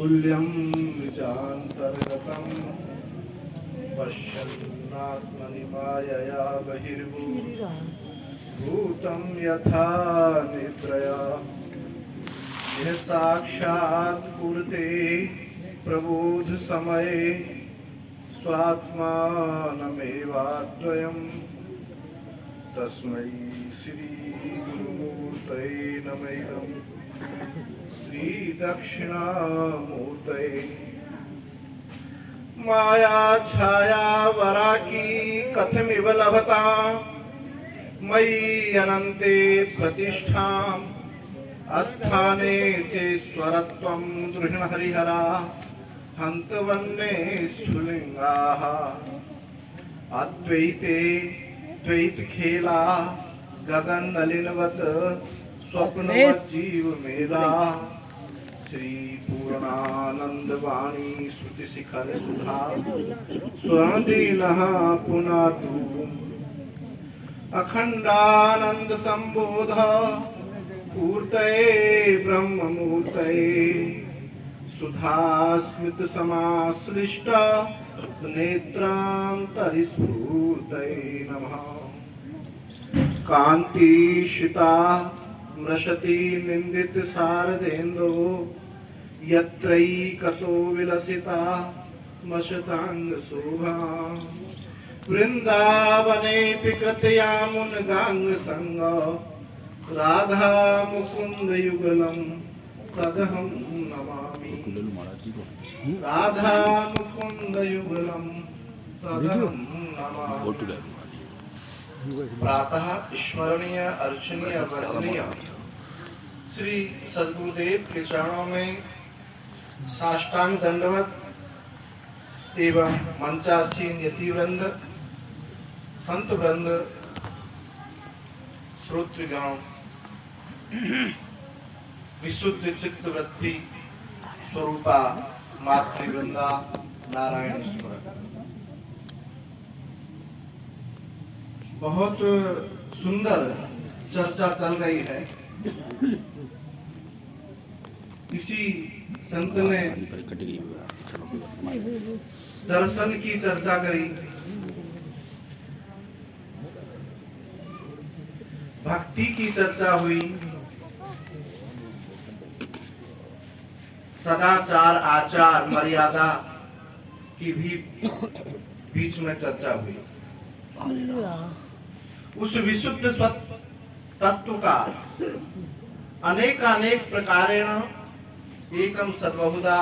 तुल्यं निजान्तर्गतं पश्यन्नात्मनि मायया बहिर्भूतं यथा निद्रया यः साक्षात् कुरुते प्रबोध समये स्वात्मानमेवाद्वयम् तस्मै श्री गुरुमूर्तये नमः। श्री दक्षिणामूर्तये माया छाया वराकी कथमिव लभता मयि अनन्ते प्रतिष्ठाम् अस्थाने चेश्वरत्वं दृढ हरिहरा हन्तवन्ने स्फुलिङ्गाः अद्वैते द्वैत खेला गगन नलिनवत स्वप्नवत जीव मेला श्री पूर्णानंद वाणी श्रुति शिखर सुधा स्वदीनः पुनातु अखंडानंद संबोध पूर्तये ब्रह्ममूर्तये सुधास्मित समाश्लिष्ट नेत्रांतरिस्फूर्तये नमः। कांतिशिता मृशति निंदित शारदेन्दो यत्रैकतो विलसिता मशतांग शोभा वृंदावनेऽपि कृतयामुनगांग संग राधा मुकुंद युगलम तदहं नमामि राधा मुकुंद युगलम तदहं नमामि। प्रातः स्मरणीय अर्चनीय वंदनीय श्री सद्गुरुदेव के चरणों में साष्टांग दंडवत एवं मंचासीन यतिवृंद संत वृंद श्रोतृगण विशुद्ध चित्त वृत्ति स्वरूपा मातृवृंदा नारायण स्मरण। बहुत सुंदर चर्चा चल रही है। किसी संत ने दर्शन की चर्चा करी, भक्ति की चर्चा हुई, सदाचार आचार मर्यादा की भी बीच में चर्चा हुई। उस विशुद्ध तत्व का अनेकानेक प्रकारेण एकम सद्बहुधा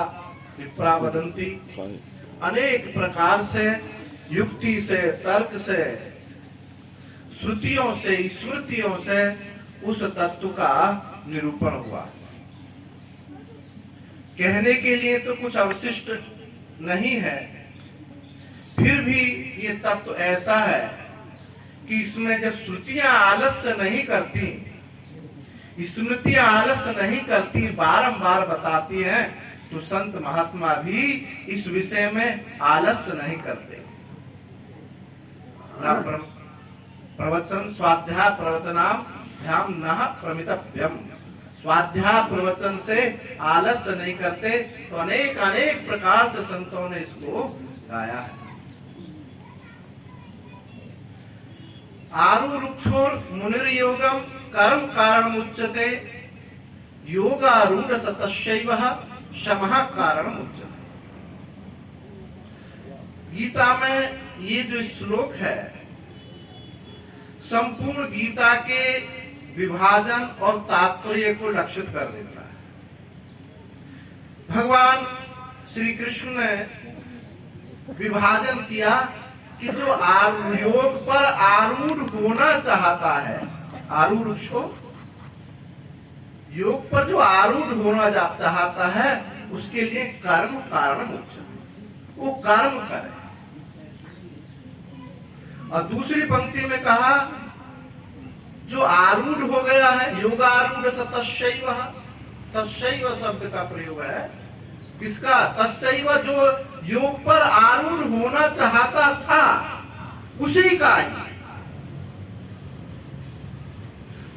विप्रा वदन्ति, अनेक प्रकार से युक्ति से तर्क से श्रुतियों से स्मृतियों से उस तत्व का निरूपण हुआ। कहने के लिए तो कुछ अवशिष्ट नहीं है, फिर भी ये तत्व ऐसा है कि इसमें जब श्रुतियां आलस्य नहीं करती, स्मृतियां आलस्य नहीं करती, बारंबार बताती हैं, तो संत महात्मा भी इस विषय में आलस्य नहीं करते। प्रवचन स्वाध्याय प्रवचनाम ध्यान नः प्रमितव्यम। स्वाध्याय प्रवचन से आलस्य नहीं करते, तो अनेक अनेक प्रकार से संतों ने इसको गाया है। आरूढ़ोर मुनिर्योगम कर्म कारण उच्यते योगारूढ़ सतश्चैव शमः कारण उच्यते। गीता में ये जो श्लोक है संपूर्ण गीता के विभाजन और तात्पर्य को लक्षित कर देता है। भगवान श्री कृष्ण ने विभाजन किया कि जो योग पर आरूढ़ होना चाहता है, आरूढ़ योग पर जो आरूढ़ होना चाहता है, उसके लिए कर्म कारण उच्चते, वो कर्म करे। और दूसरी पंक्ति में कहा जो आरूढ़ हो गया है, योगारूढ़ तस्यैव, तस्यैव शब्द का प्रयोग है किसका? तस्यैव, जो योग पर आरूढ़ होना चाहता था उसी का ही।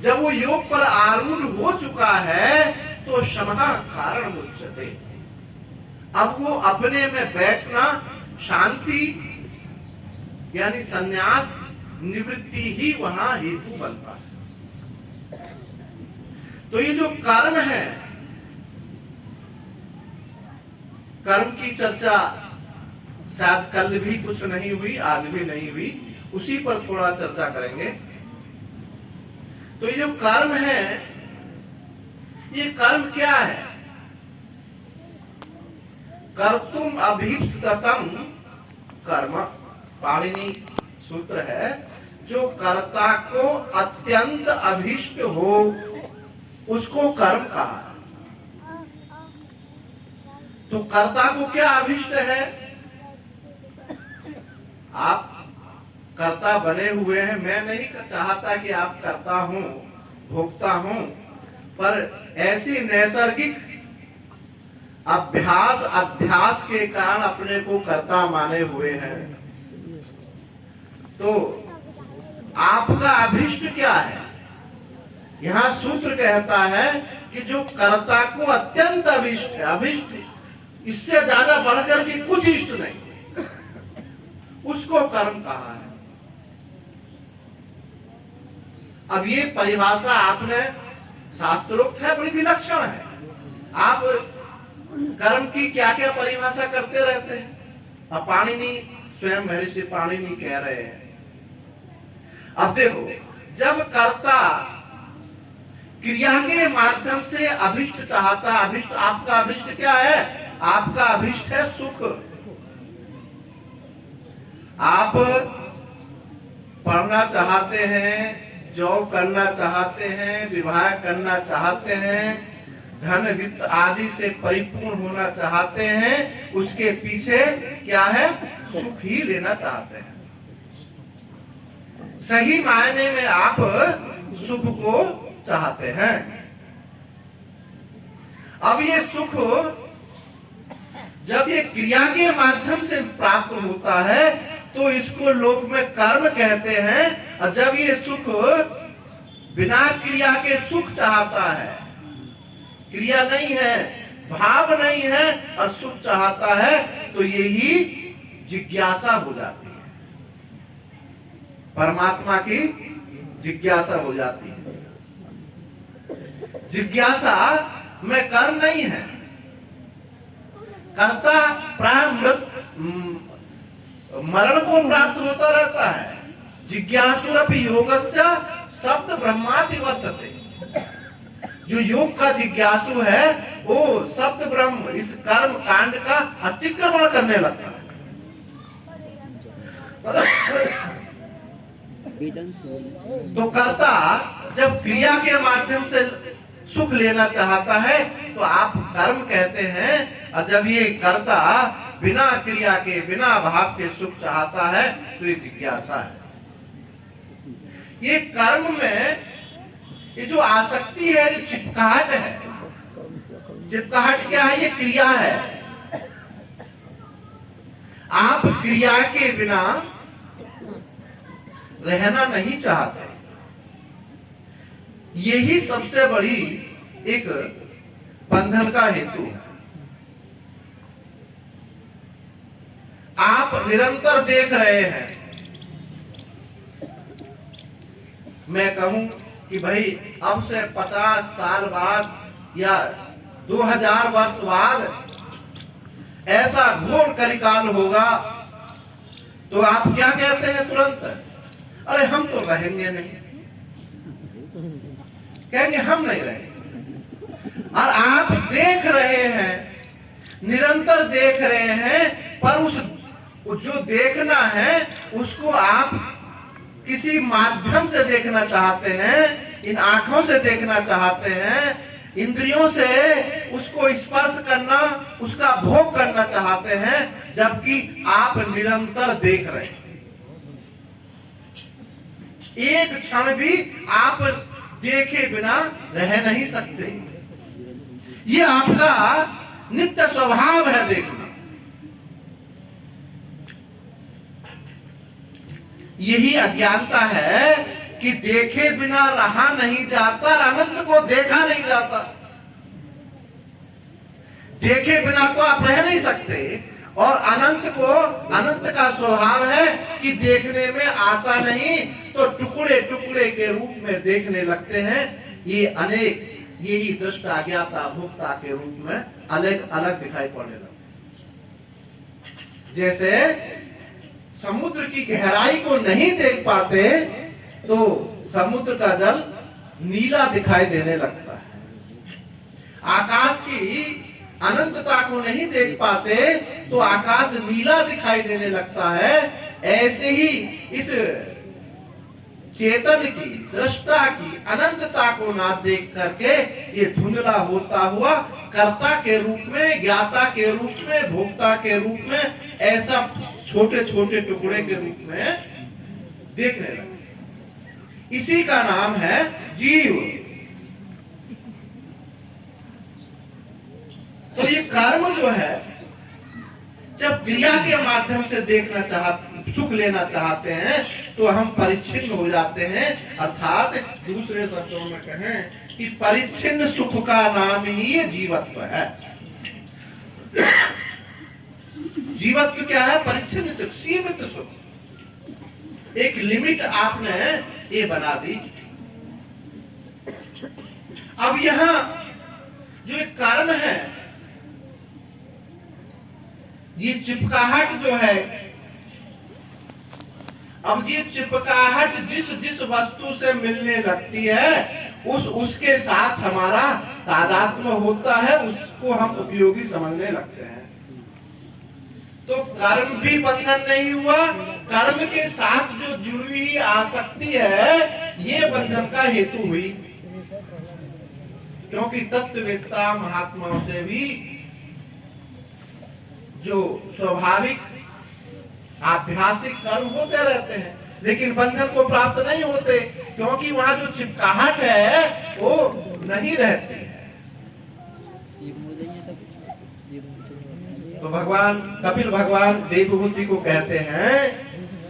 जब वो योग पर आरूढ़ हो चुका है तो शमः कारण उच्यते, अब वो अपने में बैठना, शांति यानी संन्यास निवृत्ति ही वहां हेतु बनता है। तो ये जो कर्म है, कर्म की चर्चा शायद कल भी कुछ नहीं हुई, आज भी नहीं हुई, उसी पर थोड़ा चर्चा करेंगे। तो ये जो कर्म है, ये कर्म क्या है? कर्तुम अभीप्सितम कर्म, पाणिनि सूत्र है, जो कर्ता को अत्यंत अभीष्ट हो उसको कर्म कहा। तो कर्ता को क्या अभीष्ट है? आप कर्ता बने हुए हैं, मैं नहीं चाहता कि आप कर्ता हो, भोक्ता हो, पर ऐसी नैसर्गिक अभ्यास अध्यास के कारण अपने को कर्ता माने हुए हैं। तो आपका अभीष्ट क्या है? यहां सूत्र कहता है कि जो कर्ता को अत्यंत अभीष्ट है, अभीष्ट इससे ज्यादा बढ़कर के कुछ इष्ट नहीं, उसको कर्म कहा है। अब ये परिभाषा आपने शास्त्रोक्त है, बड़ी विलक्षण है। आप कर्म की क्या क्या परिभाषा करते रहते हैं। अब पाणिनि स्वयं महर्षि पाणिनि कह रहे हैं, अब देखो, जब कर्ता क्रिया के माध्यम से अभिष्ट चाहता, अभिष्ट, आपका अभिष्ट क्या है? आपका अभिष्ट है सुख। आप पढ़ना चाहते हैं, जॉब करना चाहते हैं, विवाह करना चाहते हैं, धन वित्त आदि से परिपूर्ण होना चाहते हैं, उसके पीछे क्या है? सुख ही लेना चाहते हैं। सही मायने में आप सुख को चाहते हैं। अब ये सुख जब ये क्रिया के माध्यम से प्राप्त होता है तो इसको लोक में कर्म कहते हैं। और जब ये सुख बिना क्रिया के सुख चाहता है, क्रिया नहीं है, भाव नहीं है और सुख चाहता है, तो यही जिज्ञासा हो जाती है, परमात्मा की जिज्ञासा हो जाती है। जिज्ञासा में कर्म नहीं है। कर्ता प्राय मरण को प्राप्त होता रहता है। जिज्ञासुरपि योगस्य सप्त ब्रह्मादि वर्तते। जो योग का जिज्ञासु है वो सप्त ब्रह्म, इस कर्म कांड का अतिक्रमण करने लगता है। तो कर्ता जब क्रिया के माध्यम से सुख लेना चाहता है तो आप कर्म कहते हैं। और जब ये कर्ता बिना क्रिया के, बिना भाव के सुख चाहता है तो ये जिज्ञासा है। ये कर्म में ये जो आसक्ति है, ये चिपकाहट है। चिपकाहट क्या है? ये क्रिया है। आप क्रिया के बिना रहना नहीं चाहते। यही सबसे बड़ी एक बंधन का हेतु है। आप निरंतर देख रहे हैं, मैं कहूं कि भाई अब से 50 साल बाद या 2000 वर्ष बाद ऐसा घोर कलिकाल होगा, तो आप क्या कहते हैं तुरंत? अरे हम तो रहेंगे नहीं, कहेंगे हम नहीं रहेंगे। और आप देख रहे हैं, निरंतर देख रहे हैं, पर उस जो देखना है उसको आप किसी माध्यम से देखना चाहते हैं, इन आंखों से देखना चाहते हैं, इंद्रियों से उसको स्पर्श करना, उसका भोग करना चाहते हैं, जबकि आप निरंतर देख रहे हैं। एक क्षण भी आप देखे बिना रह नहीं सकते। ये आपका नित्य स्वभाव है देखना। यही अज्ञानता है कि देखे बिना रहा नहीं जाता, अनंत को देखा नहीं जाता। देखे बिना तो आप रह नहीं सकते, और अनंत का स्वभाव है कि देखने में आता नहीं तो टुकड़े टुकड़े के रूप में देखने लगते हैं। ये अनेक यही दृष्टा ज्ञाता भोक्ता के रूप में अलग अलग दिखाई पड़ने लगते। जैसे समुद्र की गहराई को नहीं देख पाते तो समुद्र का जल नीला दिखाई देने लगता है। आकाश की अनंतता को नहीं देख पाते तो आकाश नीला दिखाई देने लगता है। ऐसे ही इस चेतन की, दृष्टा की अनंतता को ना देख करके ये धुंधला होता हुआ कर्ता के रूप में, ज्ञाता के रूप में, भोक्ता के रूप में, ऐसा छोटे छोटे टुकड़े के रूप में देखने लगे। इसी का नाम है जीव। तो ये कर्म जो है, जब क्रिया के माध्यम से देखना चाहते, सुख लेना चाहते हैं तो हम परिच्छिन्न हो जाते हैं। अर्थात दूसरे शब्दों में कहें कि परिच्छिन्न सुख का नाम ही ये जीवत्व है। जीवत्व क्या है? परिच्छिन्न सुख, सीमित सुख। एक लिमिट आपने ये बना दी। अब यहां जो एक कर्म है, ये चिपकाहट जो है, अब ये चिपकाहट जिस जिस वस्तु से मिलने लगती है उसके साथ हमारा तादात्म्य होता है, उसको हम उपयोगी समझने लगते हैं। तो कर्म भी बंधन नहीं हुआ, कर्म के साथ जो जुड़ी हुई आसक्ति है ये बंधन का हेतु हुई। क्योंकि तत्ववेत्ता महात्माओं से भी जो स्वाभाविक आभ्यासिक कर्म होते रहते हैं, लेकिन बंधन को प्राप्त नहीं होते, क्योंकि वहां जो चिपकाहट है वो नहीं रहती है। तो भगवान कपिल भगवान देवभूति को कहते हैं,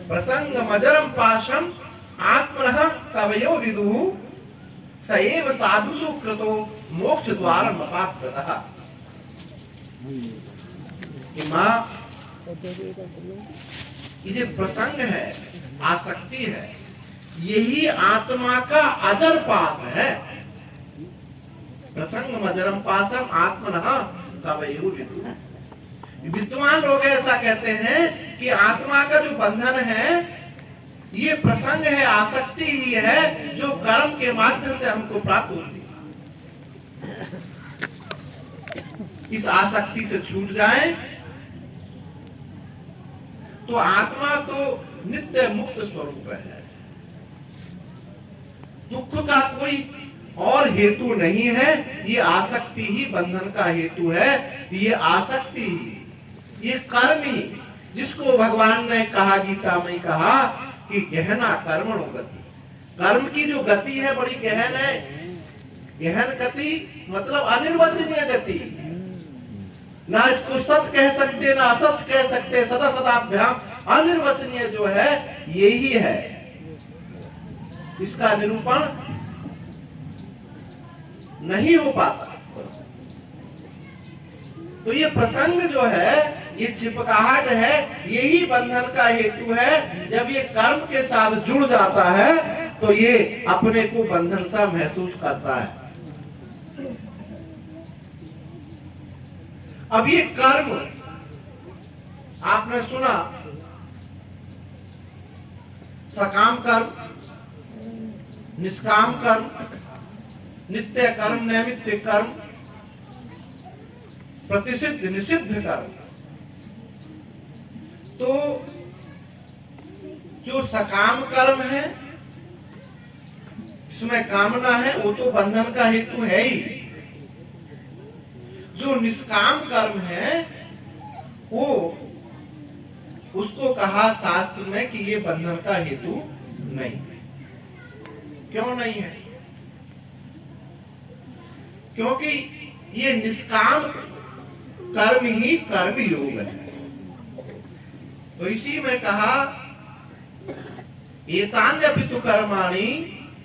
प्रसंग मजरम पाशम आत्मनः कवयो विदुः सएव साधुषु कृतो मोक्ष द्वारम अपाप्ततः। मां, ये जो प्रसंग है, आसक्ति है, यही आत्मा का अजर पास है। प्रसंग मजरम पासम आत्मनः कवयो विदुः। विद्वान लोग ऐसा कहते हैं कि आत्मा का जो बंधन है ये प्रसंग है, आसक्ति ही है जो कर्म के माध्यम से हमको प्राप्त होती है। इस आसक्ति से छूट जाए तो आत्मा तो नित्य मुक्त स्वरूप है। दुख का कोई और हेतु नहीं है, ये आसक्ति ही बंधन का हेतु है। ये आसक्ति ही, ये कर्म ही, जिसको भगवान ने कहा, गीता में कहा कि गहना कर्मणो गति। कर्म की जो गति है बड़ी गहन है। गहन गति मतलब अनिर्वचनीय गति। ना इसको सत कह सकते, ना असत कह सकते, सदा सदाभ्याम अनिर्वचनीय जो है यही है। इसका निरूपण नहीं हो पाता। तो ये प्रसंग जो है, ये चिपकाहट है, यही बंधन का हेतु है। जब ये कर्म के साथ जुड़ जाता है तो ये अपने को बंधन सा महसूस करता है। अब ये कर्म आपने सुना, सकाम कर्म, निष्काम कर्म, नित्य कर्म, नैमित्तिक कर्म, प्रतिषिद्ध निषिद्ध कर्म। तो जो सकाम कर्म है, इसमें कामना है, वो तो बंधन का हेतु है ही। जो निष्काम कर्म है वो, उसको कहा शास्त्र में कि ये बंधन का हेतु नहीं है। क्यों नहीं है? क्योंकि ये निष्काम कर्म ही कर्म योग है। तो इसी में कहा, एतान्यपि तु कर्माणि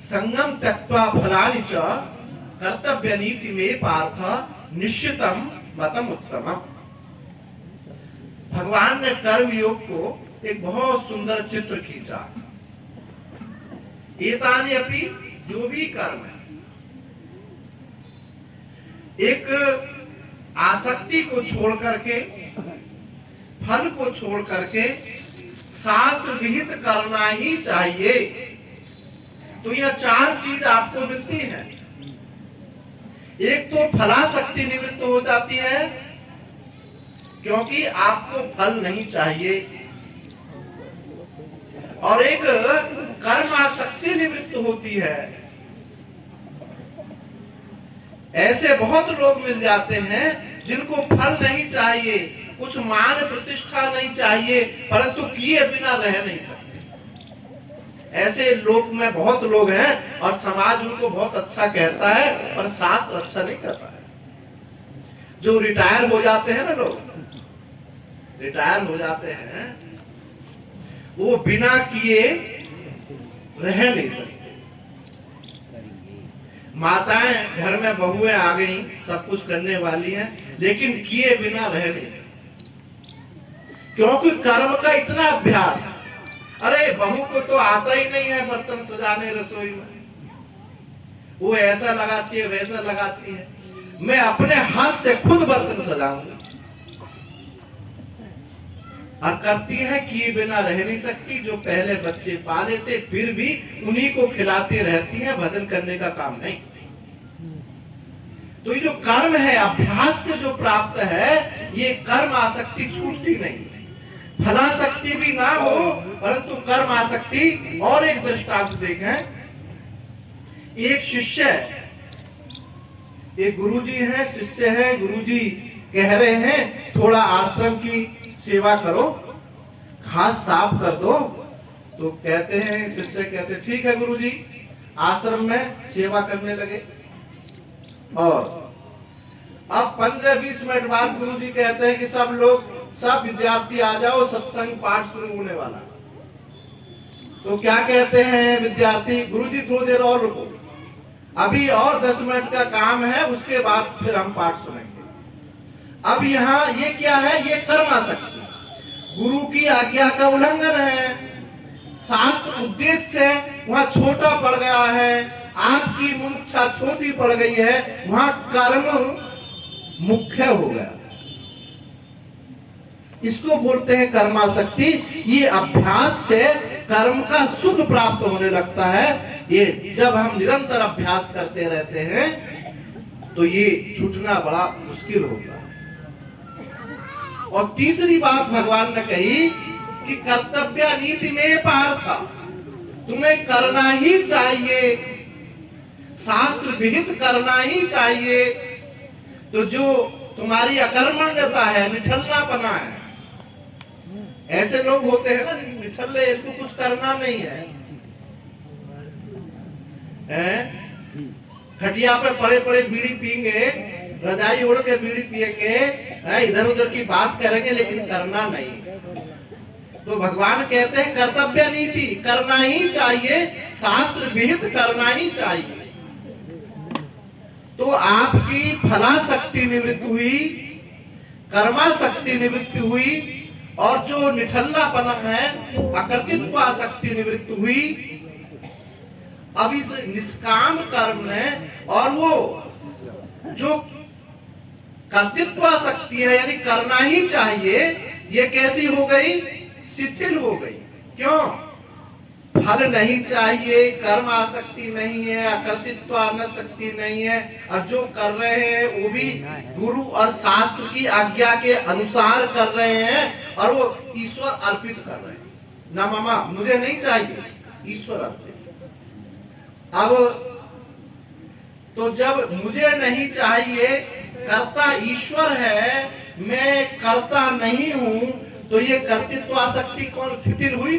संगम त्यक्त्वा फलानि च कर्तव्य नीति में पार्थ निश्चितम मतम उत्तमम। भगवान ने कर्म योग को एक बहुत सुंदर चित्र खींचा। एतानि अपि, जो भी कर्म है, एक आसक्ति को छोड़ करके, फल को छोड़ करके शास्त्र विहित करना ही चाहिए। तो यह चार चीज आपको मिलती है। एक तो फलासक्ति निवृत्त हो जाती है, क्योंकि आपको फल नहीं चाहिए, और एक कर्मासक्ति निवृत्त होती है। ऐसे बहुत लोग मिल जाते हैं जिनको फल नहीं चाहिए, कुछ मान प्रतिष्ठा नहीं चाहिए, परंतु किए बिना रह नहीं सकते। ऐसे लोग में बहुत लोग हैं और समाज उनको बहुत अच्छा कहता है, पर शास्त्र अच्छा नहीं कहता है। जो रिटायर हो जाते हैं ना लोग, रिटायर हो जाते हैं, वो बिना किए रह नहीं सकते। माताएं घर में बहुएं आ गई, सब कुछ करने वाली हैं, लेकिन किए बिना रह नहीं सकते, क्योंकि कर्म का इतना अभ्यास है। अरे बहू को तो आता ही नहीं है बर्तन सजाने रसोई में, वो ऐसा लगाती है वैसा लगाती है, मैं अपने हाथ से खुद बर्तन सजाऊंगी। और करती है, किए बिना रह नहीं सकती। जो पहले बच्चे पाले थे, फिर भी उन्हीं को खिलाती रहती है, भजन करने का काम नहीं। तो ये जो कर्म है, अभ्यास से जो प्राप्त है, ये कर्म आसक्ति छूटती नहीं। फलासक्ति भी ना हो, परंतु कर्म आसक्ति। और एक दृष्टांत देखें, एक शिष्य, एक गुरुजी है, शिष्य है, गुरुजी कह रहे हैं थोड़ा आश्रम की सेवा करो, घास साफ कर दो। तो कहते हैं, शिष्य कहते हैं ठीक है गुरुजी। आश्रम में सेवा करने लगे, और अब 15-20 मिनट बाद गुरुजी कहते हैं कि सब विद्यार्थी आ जाओ, सत्संग पाठ शुरू होने वाला। तो क्या कहते हैं विद्यार्थी, गुरुजी थोड़ी देर और रुको, अभी और 10 मिनट का काम है, उसके बाद फिर हम पाठ सुनेंगे। अब यहाँ ये क्या है, ये कर्म आसक्ति, गुरु की आज्ञा का उल्लंघन है। शास्त्र उद्देश्य से वहाँ छोटा पड़ गया है, आपकी मुमुक्षा छोटी पड़ गई है, वहाँ कर्म मुख्य हो गया। इसको बोलते हैं कर्मासक्ति। ये अभ्यास से कर्म का सुख प्राप्त होने लगता है। ये जब हम निरंतर अभ्यास करते रहते हैं तो ये छूटना बड़ा मुश्किल होता है। और तीसरी बात भगवान ने कही कि कर्तव्य नीति में पार्थ, तुम्हें करना ही चाहिए, शास्त्र विहित करना ही चाहिए। तो जो तुम्हारी अकर्मण्यता है, निठल्लापना है, ऐसे लोग होते हैं ना निठल्ले, इनको कुछ करना नहीं है, खटिया पे पड़े पड़े बीड़ी पियेंगे, रजाई ओढ़ के बीड़ी पियेंगे, इधर उधर की बात करेंगे, लेकिन करना नहीं। तो भगवान कहते हैं कर्तव्य नीति करना ही चाहिए, शास्त्र विहित करना ही चाहिए। तो आपकी फलाशक्ति निवृत्त हुई, कर्माशक्ति निवृत्त हुई, और जो निठल्लापना है, अकर्तृत्वासक्ति निवृत्त हुई। अब इस निष्काम कर्म ने, और वो जो कर्तृत्वासक्ति है, यानी करना ही चाहिए, ये कैसी हो गई, शिथिल हो गई। क्यों? फल नहीं चाहिए, कर्म आसक्ति नहीं है, अकर्तृत्वासक्ति नहीं है, और जो कर रहे हैं वो भी गुरु और शास्त्र की आज्ञा के अनुसार कर रहे हैं, और वो ईश्वर अर्पित कर रहे हैं। ना मामा मुझे नहीं चाहिए, ईश्वर अर्पित। अब तो जब मुझे नहीं चाहिए, कर्ता ईश्वर है, मैं कर्ता नहीं हूं, तो ये कर्तृत्वासक्ति कौन शिथिल हुई?